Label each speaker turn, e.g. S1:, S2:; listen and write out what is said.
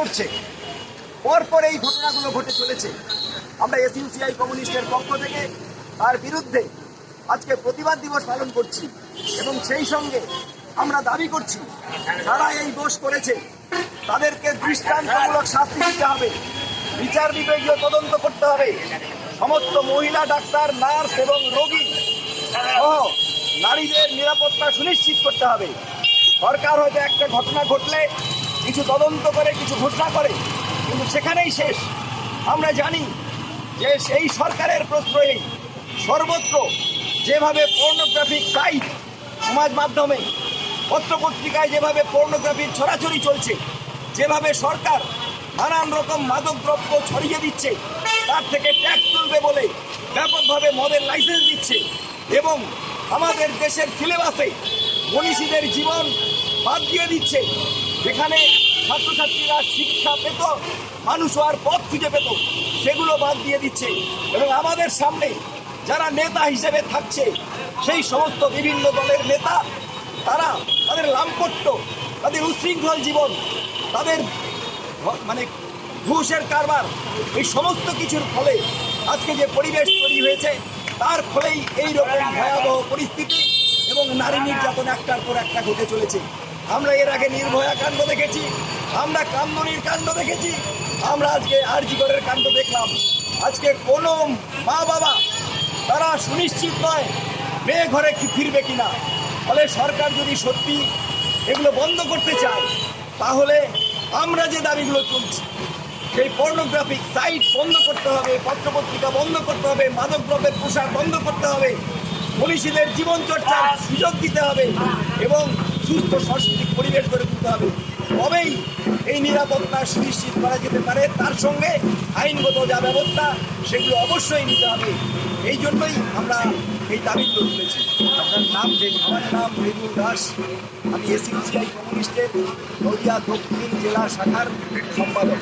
S1: উঠছে। পরপর এই ঘটনাগুলো ঘটে চলেছে। আমরা এসইউসিআই কমিউনিস্টের পক্ষ থেকে তার বিরুদ্ধে আজকে প্রতিবাদ দিবস পালন করছি এবং সেই সঙ্গে আমরা দাবি করছি যারা এই দোষ করেছে তাদেরকে দৃষ্টান্তমূলক শাস্তি দিতে হবে, বিচার বিভাগীয় তদন্ত করতে হবে। সমস্ত মহিলা ডাক্তার, নার্স এবং রোগী সহ নারীদের নিরাপত্তা সুনিশ্চিত করতে হবে। সরকার হয়তো একটা ঘটনা ঘটলে কিছু তদন্ত করে কিছু ঘোষণা করে, কিন্তু সেখানেই শেষ। আমরা জানি যে সেই সরকারের প্রশ্রয়ে সর্বত্র যেভাবে পর্নোগ্রাফিক সাইট, সমাজ মাধ্যমে, পত্রপত্রিকায় যেভাবে পর্নোগ্রাফির ছড়াছড়ি চলছে, যেভাবে সরকার নানান রকম মাদকদ্রব্য ছড়িয়ে দিচ্ছে, তার থেকে ট্যাক্স তুলবে বলে ব্যাপকভাবে মদের লাইসেন্স দিচ্ছে এবং আমাদের দেশের সিলেবাসে মনীষীদের জীবন বাদ দিয়ে দিচ্ছে। যেখানে ছাত্রছাত্রীরা শিক্ষা পেত, মানুষ আর পথ খুঁজে পেত, সেগুলো বাদ দিয়ে দিচ্ছে এবং আমাদের সামনে যারা নেতা হিসেবে থাকছে সেই সমস্ত বিভিন্ন দলের নেতা, তারা তাদের লাম্পট্য, তাদের উশৃঙ্খল জীবন, তাদের ঘুষের কারবার, এই সমস্ত কিছুর ফলে আজকে যে পরিবেশ তৈরি হয়েছে তার ফলেই এইরকম ভয়াবহ পরিস্থিতি এবং নারী নির্যাতন একটার পর একটা ঘটে চলেছে। আমরা এর আগে নির্ভয়া কাণ্ড দেখেছি, আমরা কামদুনির কাণ্ড দেখেছি, আমরা আজকে আরজি করের কাণ্ড দেখলাম। আজকে কোনো মা বাবা তারা সুনিশ্চিত নয় মেয়ে ঘরে কি ফিরবে কিনা। ফলে সরকার যদি সত্যি এগুলো বন্ধ করতে চায় তাহলে আমরা যে দাবিগুলো তুলছি, সেই পর্নোগ্রাফিক সাইট বন্ধ করতে হবে, পত্রপত্রিকা বন্ধ করতে হবে, মাদকদ্রব্যের প্রসার বন্ধ করতে হবে, মনীষীদের জীবনচর্চার সুযোগ দিতে হবে এবং সুস্থ সাংস্কৃতিক পরিবেশ গড়ে তুলতে হবে। তবেই এই নিরাপত্তা সুনিশ্চিত করা যেতে পারে। তার সঙ্গে আইনগত যা ব্যবস্থা সেগুলো অবশ্যই নিতে হবে। এই জন্যই আমরা এই দাবিগুলো তুলেছি। আপনার নাম? আমার নাম মৃদুল দাস, আমি এসইউসিআই কমিউনিস্টের নদিয়া দক্ষিণ জেলা শাখার সম্পাদক।